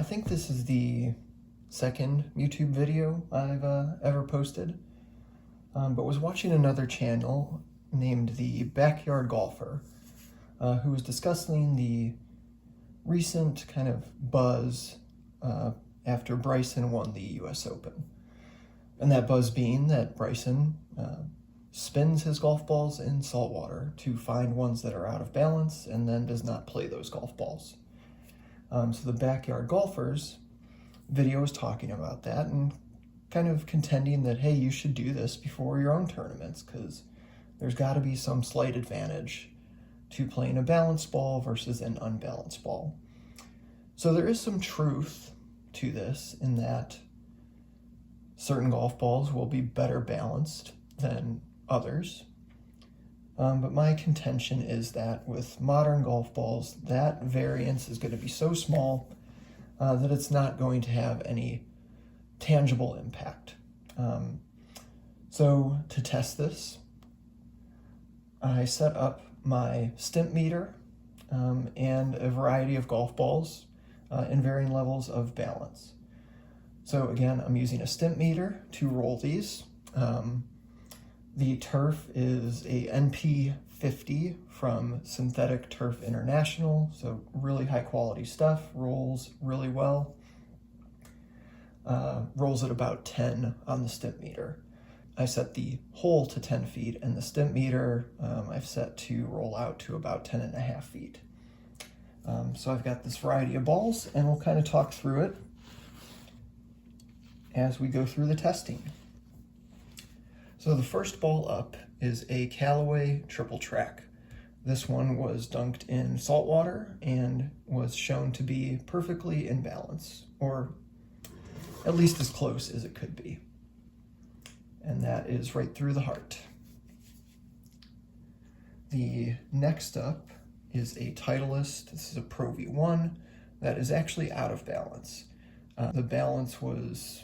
think this is the second YouTube video I've ever posted, but was watching another channel named the Backyard Golfer, who was discussing the recent kind of buzz after Bryson won the US Open. And that buzz being that Bryson spins his golf balls in salt water to find ones that are out of balance and then does not play those golf balls. So the Backyard Golfer's video is talking about that and kind of contending that, hey, you should do this before your own tournaments because there's got to be some slight advantage to playing a balanced ball versus an unbalanced ball. So there is some truth to this in that certain golf balls will be better balanced than others. But my contention is that with modern golf balls, that variance is going to be so small that it's not going to have any tangible impact. So to test this, I set up my stimp meter and a variety of golf balls in varying levels of balance. So again, I'm using a stimp meter to roll these. The turf is a NP50 from Synthetic Turf International, so really high quality stuff, rolls really well. Rolls at about 10 on the stimp meter. I set the hole to 10 feet and the stimp meter I've set to roll out to about 10.5 feet. So I've got this variety of balls and we'll kind of talk through it as we go through the testing. So the first ball up is a Callaway triple track. This one was dunked in salt water and was shown to be perfectly in balance, or at least as close as it could be. And that is right through the heart. The next up is a Titleist. This is a Pro V1 that is actually out of balance. The balance was,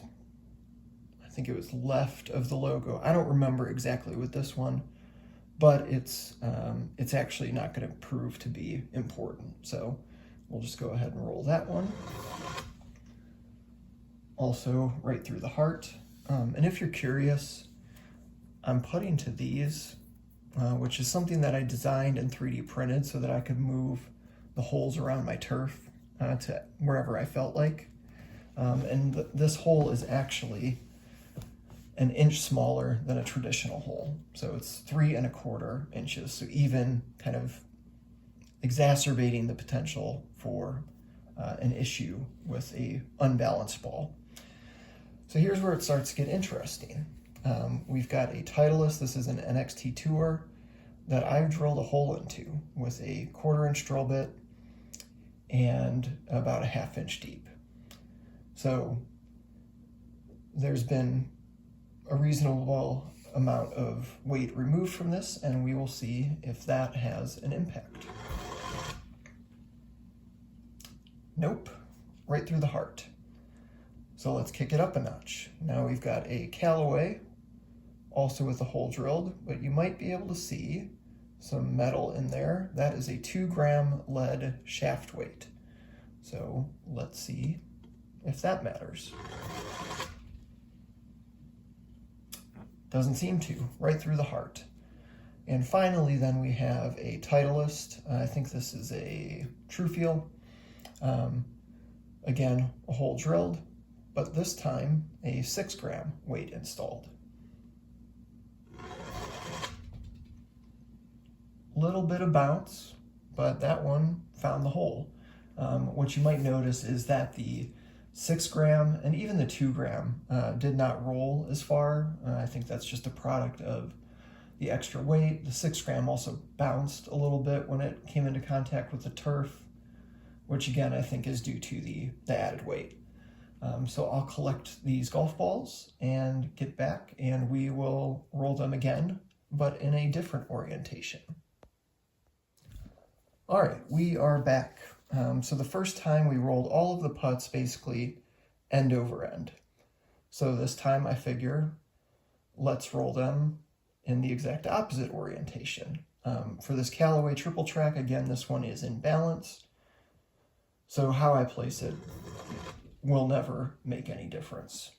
I think it was left of the logo. I don't remember exactly with this one, but it's actually not going to prove to be important. So we'll just go ahead and roll that one. Also right through the heart. And if you're curious, I'm putting to these, which is something that I designed and 3D printed so that I could move the holes around my turf to wherever I felt like. And this hole is actually an inch smaller than a traditional hole. So it's 3¼ inches. So even kind of exacerbating the potential for an issue with a unbalanced ball. So here's where it starts to get interesting. We've got a Titleist. This is an NXT Tour that I've drilled a hole into with a 1/4 inch drill bit and about a 1/2 inch deep. So there's been a reasonable amount of weight removed from this, and we will see if that has an impact. Nope, right through the heart. So let's kick it up a notch. Now we've got a Callaway, also with a hole drilled, but you might be able to see some metal in there. That is a 2-gram lead shaft weight. So let's see if that matters. Doesn't seem to, right through the heart. And finally, then we have a Titleist. I think this is a Truefeel. Again, a hole drilled, but this time a 6-gram weight installed. Little bit of bounce, but that one found the hole. What you might notice is that the 6-gram and even the 2-gram did not roll as far. I think that's just a product of the extra weight. The 6-gram also bounced a little bit when it came into contact with the turf, which again I think is due to the added weight. So I'll collect these golf balls and get back and we will roll them again, but in a different orientation. All right, we are back. So the first time we rolled all of the putts basically end over end. So this time I figure let's roll them in the exact opposite orientation. For this Callaway triple track, again, this one is in balance. So how I place it will never make any difference.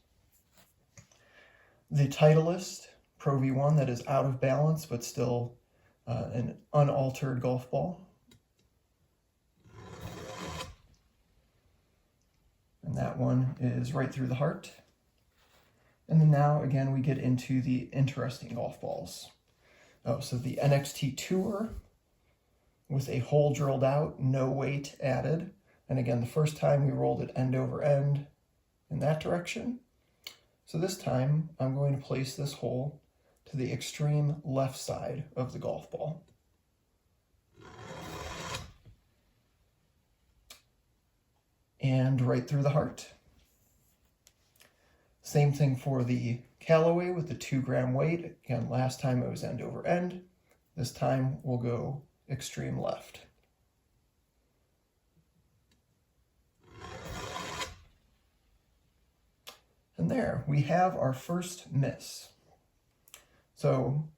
The Titleist Pro V1 that is out of balance but still an unaltered golf ball. And that one is right through the heart. And then now, again, we get into the interesting golf balls. Oh, so the NXT Tour with a hole drilled out, no weight added. And again, the first time we rolled it end over end in that direction. So this time, I'm going to place this hole to the extreme left side of the golf ball. And right through the heart. Same thing for the Callaway with the 2 gram weight. Again, last time it was end over end. This time we'll go extreme left. And there, we have our first miss. So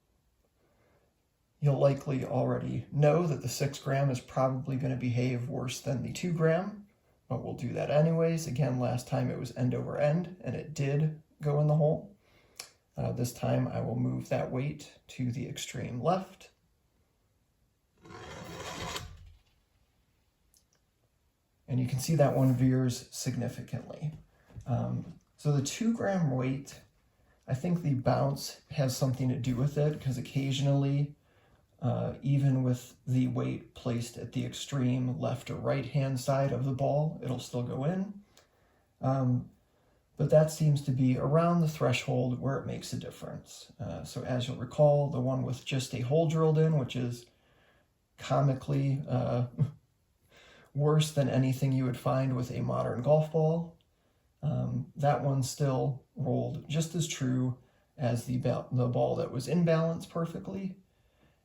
you'll likely already know that the 6 gram is probably going to behave worse than the 2 gram, but we'll do that anyways. Again, last time it was end over end, and it did go in the hole. This time I will move that weight to the extreme left. And you can see that one veers significantly. So the 2 gram weight, I think the bounce has something to do with it, because occasionally, even with the weight placed at the extreme left or right hand side of the ball, it'll still go in. But that seems to be around the threshold where it makes a difference. So as you'll recall, the one with just a hole drilled in, which is comically worse than anything you would find with a modern golf ball, that one still rolled just as true as the ball that was in balance perfectly,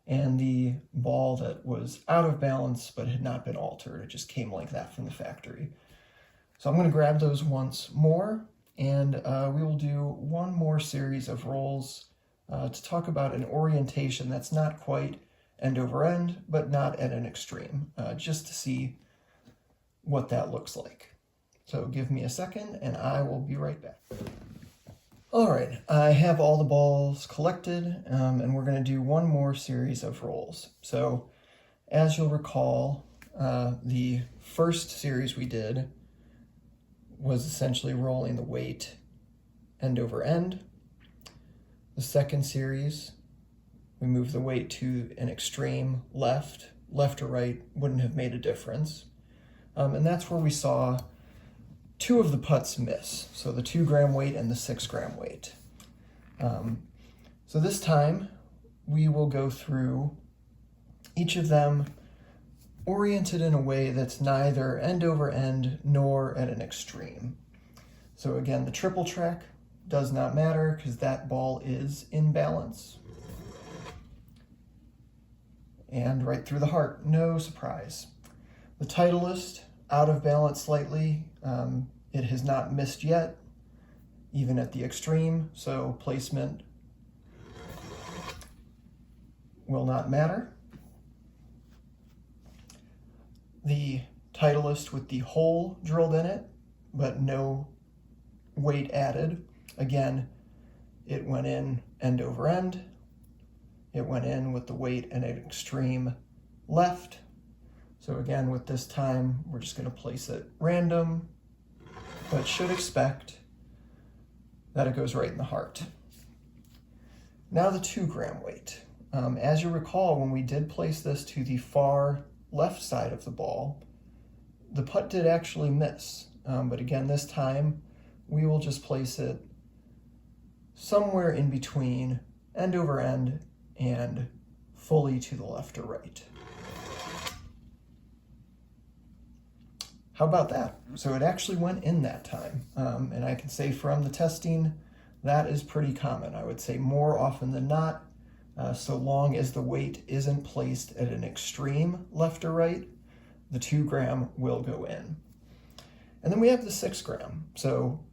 and the ball that was out of balance but had not been altered. It just came like that from the factory. So I'm going to grab those once more, and we will do one more series of rolls to talk about an orientation that's not quite end over end, but not at an extreme, just to see what that looks like. So give me a second and I will be right back. All right, I have all the balls collected, and we're going to do one more series of rolls. So as you'll recall, the first series we did was essentially rolling the weight end over end. The second series, we moved the weight to an extreme left. Left or right wouldn't have made a difference. And that's where we saw 2 of the putts miss. So the 2 gram weight and the 6 gram weight. So this time we will go through each of them oriented in a way that's neither end over end nor at an extreme. So again, the triple track does not matter because that ball is in balance. And right through the heart, no surprise. The Titleist, out of balance slightly. It has not missed yet, even at the extreme, so placement will not matter. The Titleist with the hole drilled in it, but no weight added. Again, it went in end over end. It went in with the weight at an extreme left. So again, with this time, we're just going to place it random, but should expect that it goes right in the heart. Now the 2 gram weight. As you recall, when we did place this to the far left side of the ball, the putt did actually miss. But again, this time, we will just place it somewhere in between end over end and fully to the left or right. How about that? So it actually went in that time. And I can say from the testing, that is pretty common. I would say more often than not, so long as the weight isn't placed at an extreme left or right, the 2 gram will go in. And then we have the 6 gram. So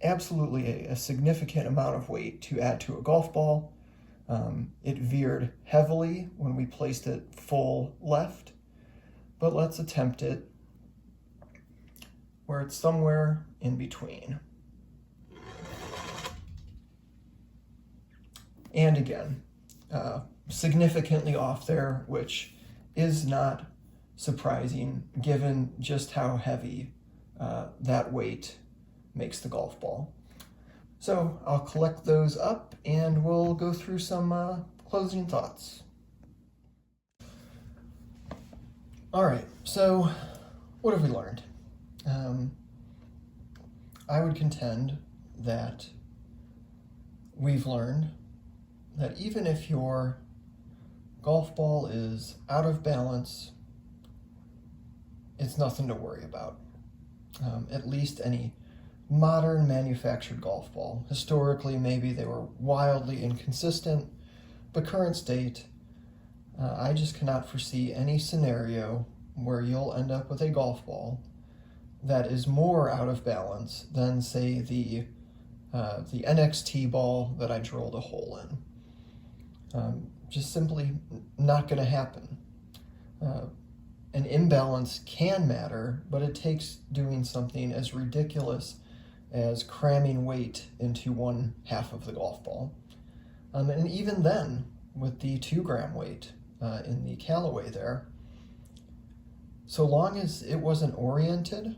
absolutely a significant amount of weight to add to a golf ball. It veered heavily when we placed it full left, but let's attempt it where it's somewhere in between. And again, significantly off there, which is not surprising given just how heavy that weight makes the golf ball. So I'll collect those up and we'll go through some closing thoughts. All right, so what have we learned? I would contend that we've learned that even if your golf ball is out of balance, it's nothing to worry about. At least any modern manufactured golf ball. Historically, maybe they were wildly inconsistent, but current state, I just cannot foresee any scenario where you'll end up with a golf ball that is more out of balance than, say, the NXT ball that I drilled a hole in. Just simply not going to happen. An imbalance can matter, but it takes doing something as ridiculous as cramming weight into one half of the golf ball. And even then, with the 2-gram weight in the Callaway there, so long as it wasn't oriented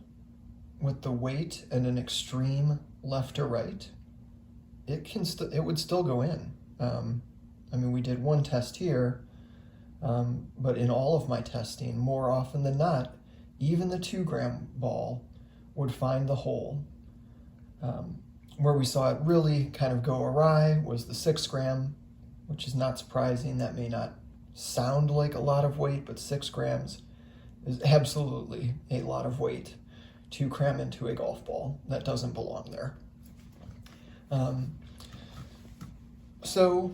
with the weight at an extreme left or right, it would still go in. I mean, we did one test here, but in all of my testing, more often than not, even the 2-gram ball would find the hole. Where we saw it really kind of go awry was the 6-gram, which is not surprising. That may not sound like a lot of weight, but 6 grams is absolutely a lot of weight to cram into a golf ball that doesn't belong there. So,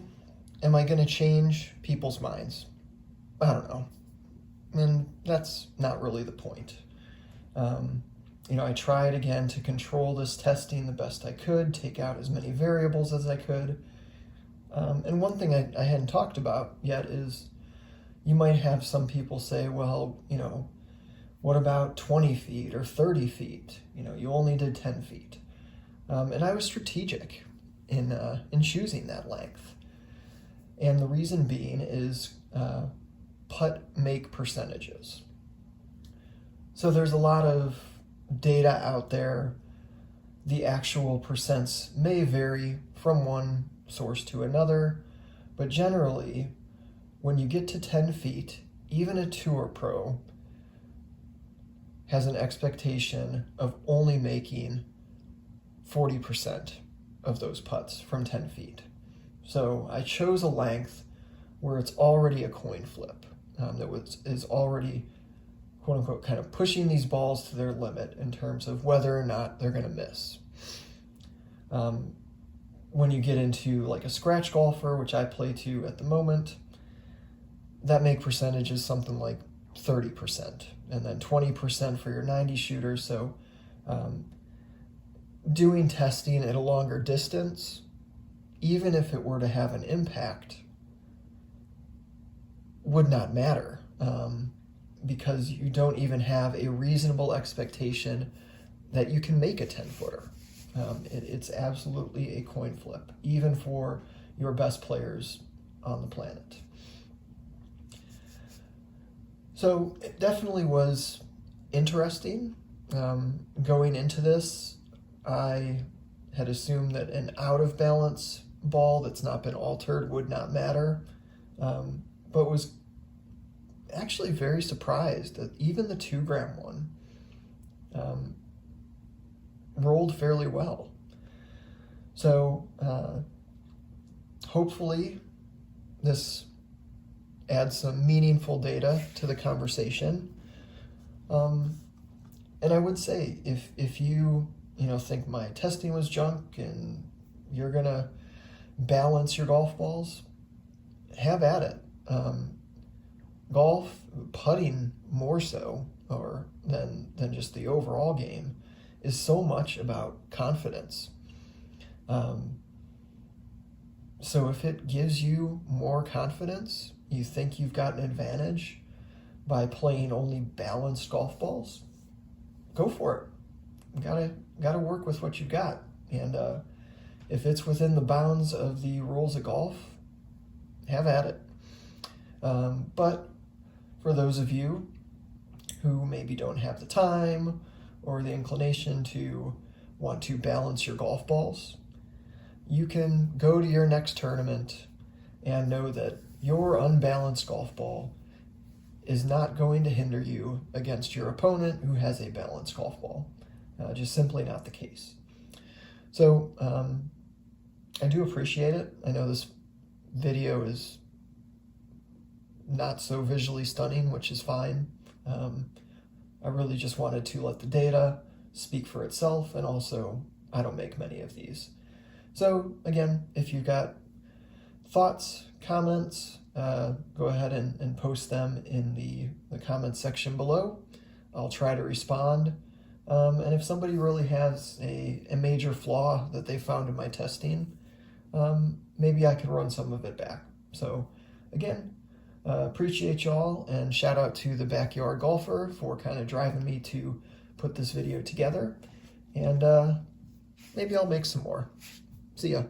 am I going to change people's minds? I don't know. And that's not really the point. I tried again to control this testing the best I could, take out as many variables as I could. And one thing I hadn't talked about yet is you might have some people say, well, what about 20 feet or 30 feet? You only did 10 feet. And I was strategic in choosing that length. And the reason being is putt make percentages. So there's a lot of data out there. The actual percents may vary from one source to another, but generally, when you get to 10 feet, even a tour pro has an expectation of only making 40% of those putts from 10 feet. So I chose a length where it's already a coin flip, is already, quote unquote, kind of pushing these balls to their limit in terms of whether or not they're going to miss. When you get into like a scratch golfer, which I play to at the moment, that make percentage is something like 30%, and then 20% for your 90 shooter. So doing testing at a longer distance, even if it were to have an impact, would not matter, because you don't even have a reasonable expectation that you can make a 10-footer. It's absolutely a coin flip, even for your best players on the planet. So it definitely was interesting. Going into this, I had assumed that an out-of-balance ball that's not been altered would not matter, but was actually very surprised that even the 2-gram one rolled fairly well. So hopefully this adds some meaningful data to the conversation. And I would say, if you think my testing was junk and you're gonna balance your golf balls, have at it. Golf, putting more so, or than just the overall game, is so much about confidence. So if it gives you more confidence, you think you've got an advantage by playing only balanced golf balls, go for it. gotta work with what you got. And if it's within the bounds of the rules of golf, have at it. But for those of you who maybe don't have the time or the inclination to want to balance your golf balls, you can go to your next tournament and know that your unbalanced golf ball is not going to hinder you against your opponent who has a balanced golf ball. Just simply not the case. So I do appreciate it. I know this video is not so visually stunning, which is fine. I really just wanted to let the data speak for itself, and also I don't make many of these. So again, if you've got thoughts, comments, go ahead and post them in the comments section below. I'll try to respond. And if somebody really has a major flaw that they found in my testing, maybe I can run some of it back. So again, appreciate y'all, and shout out to the Backyard Golfer for kind of driving me to put this video together. And maybe I'll make some more. See ya.